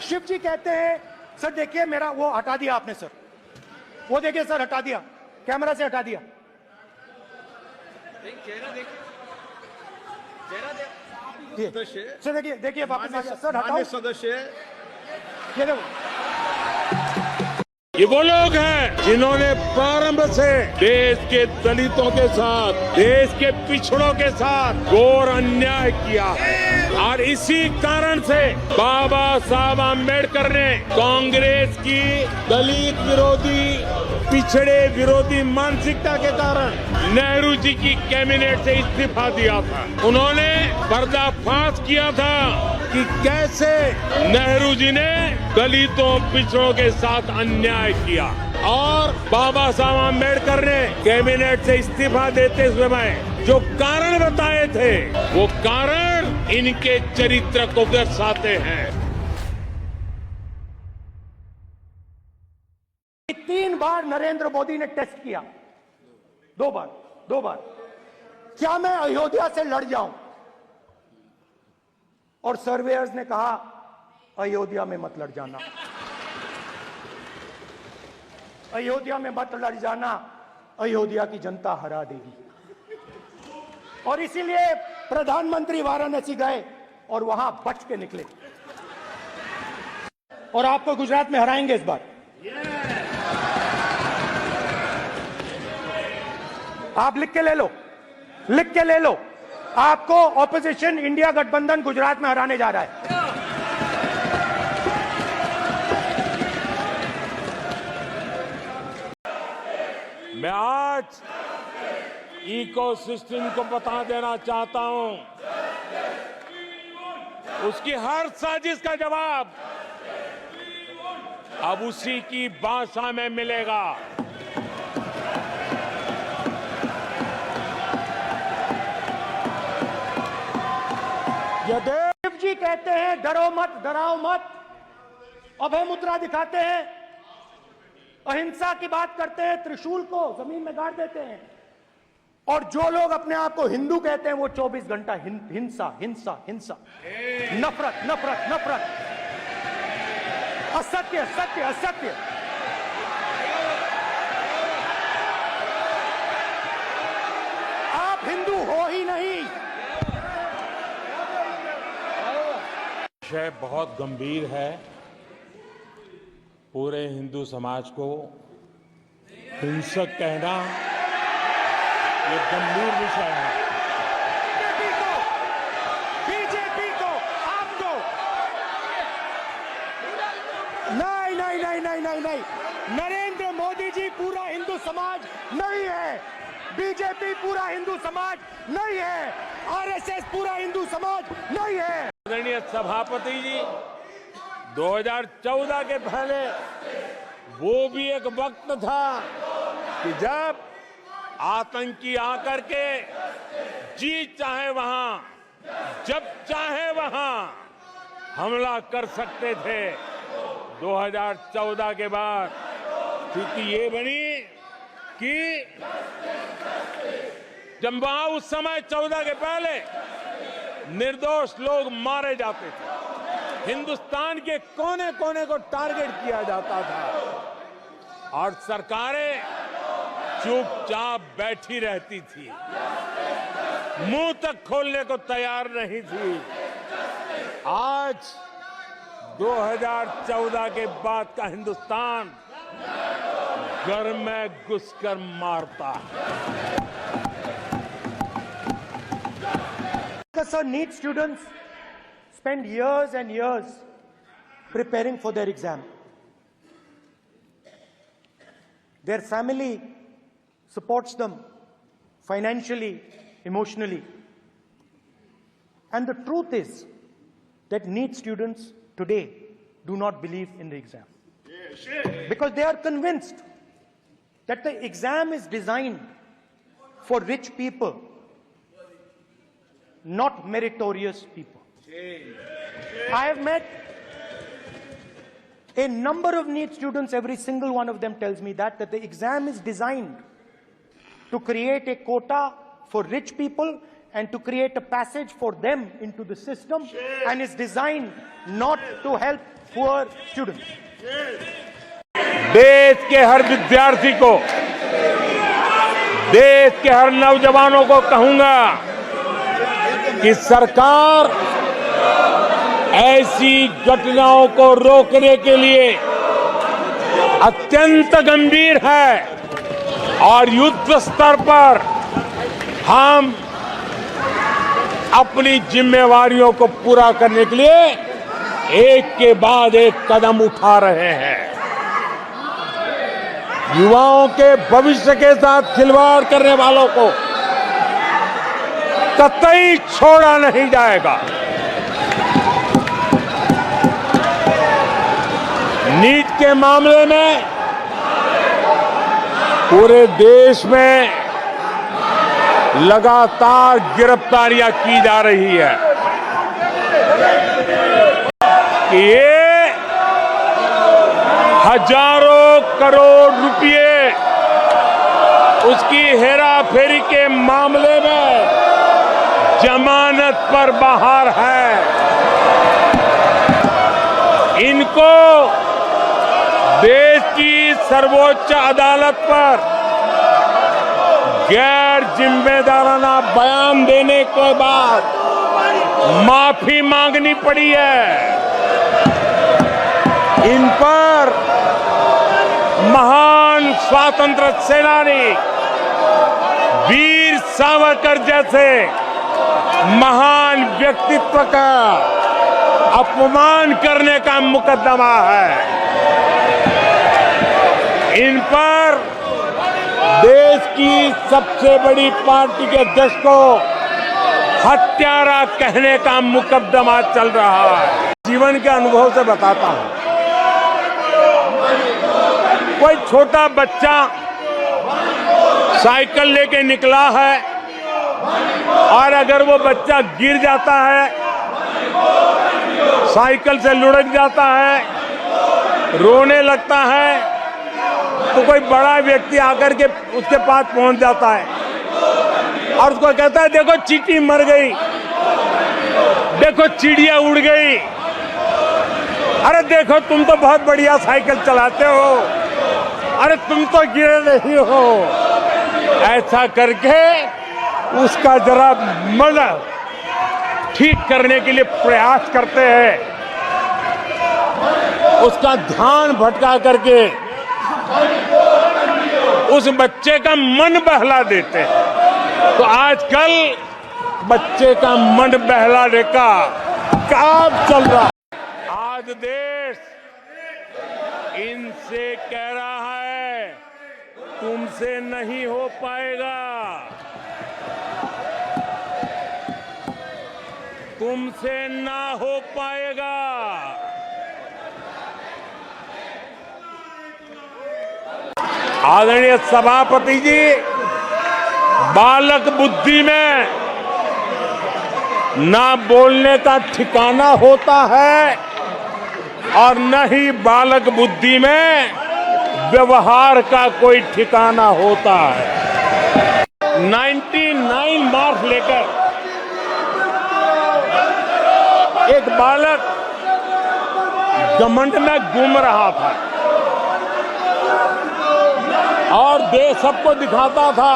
शिव जी कहते हैं, सर देखिए मेरा वो हटा दिया आपने सर, वो देखिए सर हटा दिया, कैमरा से हटा दिया। चेहरा देखिए, सर देखिए देखिए वापस आ गया सर, हटाओ सदस्य। ये देखो, ये वो लोग हैं जिन्होंने प्रारंभ से देश के दलितों के साथ, देश के पिछड़ों के साथ घोर अन्याय किया और इसी कारण से बाबा साहब आम्बेडकर ने कांग्रेस की दलित विरोधी, पिछड़े विरोधी मानसिकता के कारण नेहरू जी की कैबिनेट से इस्तीफा दिया था। उन्होंने पर्दाफाश किया था कि कैसे नेहरू जी ने दलितों, पिछड़ों के साथ अन्याय किया और बाबा साहब आम्बेडकर ने कैबिनेट से इस्तीफा देते समय जो कारण बताए थे, वो कारण इनके चरित्र को दर्शाते हैं। 3 बार नरेंद्र मोदी ने टेस्ट किया, 2 बार क्या मैं अयोध्या से लड़ जाऊं, और सर्वेयर्स ने कहा अयोध्या में मत लड़ जाना, अयोध्या में मत लड़ जाना, अयोध्या की जनता हरा देगी। और इसीलिए प्रधानमंत्री वाराणसी गए और वहां बच के निकले, और आपको गुजरात में हराएंगे इस बार। आप लिख के ले लो, लिख के ले लो, आपको ऑपोजिशन इंडिया गठबंधन गुजरात में हराने जा रहा है। मैं आज इकोसिस्टम को बता देना चाहता हूं, उसकी हर साजिश का जवाब अब उसी की भाषा में मिलेगा। शिव जी कहते हैं डरो मत, डराओ मत, अभय मुद्रा दिखाते हैं, अहिंसा की बात करते हैं, त्रिशूल को जमीन में गाड़ देते हैं, और जो लोग अपने आप को हिंदू कहते हैं वो 24 घंटा हिंसा हिंसा हिंसा, नफरत नफरत नफरत, असत्य सत्य असत्य। आप हिंदू हो ही नहीं। विषय बहुत गंभीर है, पूरे हिंदू समाज को हिंसक कहना ये गंभीर विषय है। बीजेपी को आपको नहीं नहीं नहीं नहीं नहीं नहीं, नरेंद्र मोदी जी पूरा हिंदू समाज नहीं है, बीजेपी पूरा हिंदू समाज नहीं है, आरएसएस पूरा हिंदू समाज नहीं है। आदरणीय सभापति जी, 2014 के पहले वो भी एक वक्त था कि जब आतंकी आकर के जी चाहे वहां, जब चाहे वहां हमला कर सकते थे। 2014 के बाद स्थिति ये बनी कि जब वहां उस समय 14 के पहले निर्दोष लोग मारे जाते थे, हिंदुस्तान के कोने कोने को टारगेट किया जाता था और सरकारें चुपचाप बैठी रहती थी, मुंह तक खोलने को तैयार नहीं थी। आज 2014 के बाद का हिंदुस्तान घर में घुसकर मारता है। Sir, NEET students spend years and years preparing for their exam. Their family supports them financially, emotionally. And the truth is that NEET students today do not believe in the exam. Because they are convinced that the exam is designed for rich people, not meritorious people. I have met a number of NEET students, every single one of them tells me that the exam is designed to create a quota for rich people and to create a passage for them into the system, and is designed not to help poor students. देश के हर विद्यार्थी को, देश के हर नौजवानों को कहूंगा कि सरकार ऐसी घटनाओं को रोकने के लिए अत्यंत गंभीर है और युद्ध स्तर पर हम अपनी जिम्मेवारियों को पूरा करने के लिए एक के बाद एक कदम उठा रहे हैं। युवाओं के भविष्य के साथ खिलवाड़ करने वालों को कतई छोड़ा नहीं जाएगा। नीट के मामले में पूरे देश में लगातार गिरफ्तारियां की जा रही है कि ये हजारों करोड़ रुपए उसकी हेराफेरी के मामले में जमानत पर बाहर है। इनको देश की सर्वोच्च अदालत पर गैर जिम्मेदाराना बयान देने के बाद माफी मांगनी पड़ी है। इन पर महान स्वातंत्र सेनानी वीर सावरकर जैसे महान व्यक्तित्व का अपमान करने का मुकदमा है। इन पर देश की सबसे बड़ी पार्टी के अध्यक्ष को हत्यारा कहने का मुकदमा चल रहा है। जीवन के अनुभव से बताता हूं, कोई छोटा बच्चा साइकिल लेके निकला है और अगर वो बच्चा गिर जाता है, साइकिल से लुढ़क जाता है, रोने लगता है, तो कोई बड़ा व्यक्ति आकर के उसके पास पहुंच जाता है और उसको कहता है देखो चींटी मर गई, देखो चिड़िया उड़ गई, अरे देखो तुम तो बहुत बढ़िया साइकिल चलाते हो, अरे तुम तो गिरे नहीं हो। ऐसा करके उसका जरा मन ठीक करने के लिए प्रयास करते हैं, उसका ध्यान भटका करके उस बच्चे का मन बहला देते हैं। तो आजकल बच्चे का मन बहलाने का काम चल रहा है। आज देश इनसे कह रहा है तुमसे नहीं हो पाएगा, तुमसे ना हो पाएगा। आदरणीय सभापति जी, बालक बुद्धि में ना बोलने का ठिकाना होता है और न ही बालक बुद्धि में व्यवहार का कोई ठिकाना होता है। 99 मार्क्स लेकर एक बालक घमंड में घूम रहा था और देश सबको दिखाता था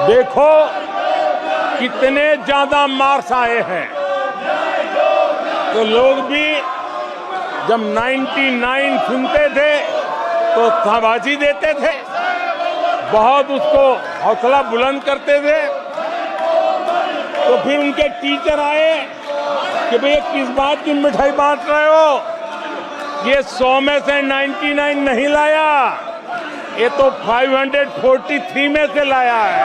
देखो कितने ज्यादा मार्क्स आए हैं। तो लोग भी जब 99 सुनते थे तो शाबाशी देते थे, बहुत उसको हौसला बुलंद करते थे। तो फिर उनके टीचर आए कि भाई किस बात की मिठाई बांट रहे हो, ये 100 में से 99 नहीं लाया, ये तो 543 में से लाया है।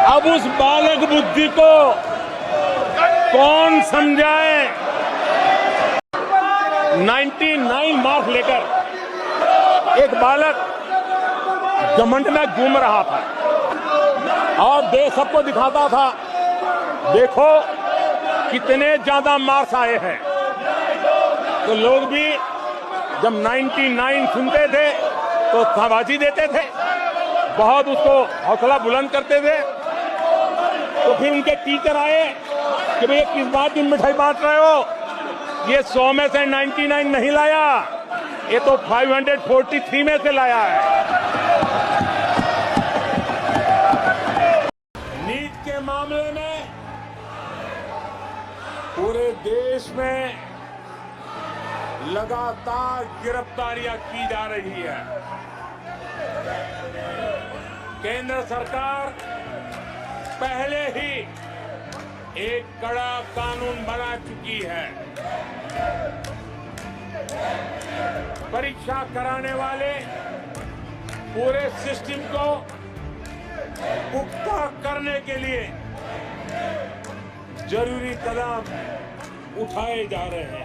अब उस बालक बुद्धि को कौन समझाए। 99 मार्क्स लेकर एक बालक घमंड में घूम रहा था और देश सबको दिखाता था देखो कितने ज्यादा मार्क्स आए हैं। तो लोग भी जब 99 सुनते थे तो शाबाशी देते थे, बहुत उसको हौसला बुलंद करते थे। तो फिर उनके टीचर आए कि भैया किस बात की मिठाई बांट रहे हो, ये 100 में से 99 नहीं लाया, ये तो 543 में से लाया है। नीट के मामले में पूरे देश में लगातार गिरफ्तारियां की जा रही है। केंद्र सरकार पहले ही एक कड़ा कानून बना चुकी है। परीक्षा कराने वाले पूरे सिस्टम को पुख्ता करने के लिए जरूरी कदम उठाए जा रहे हैं।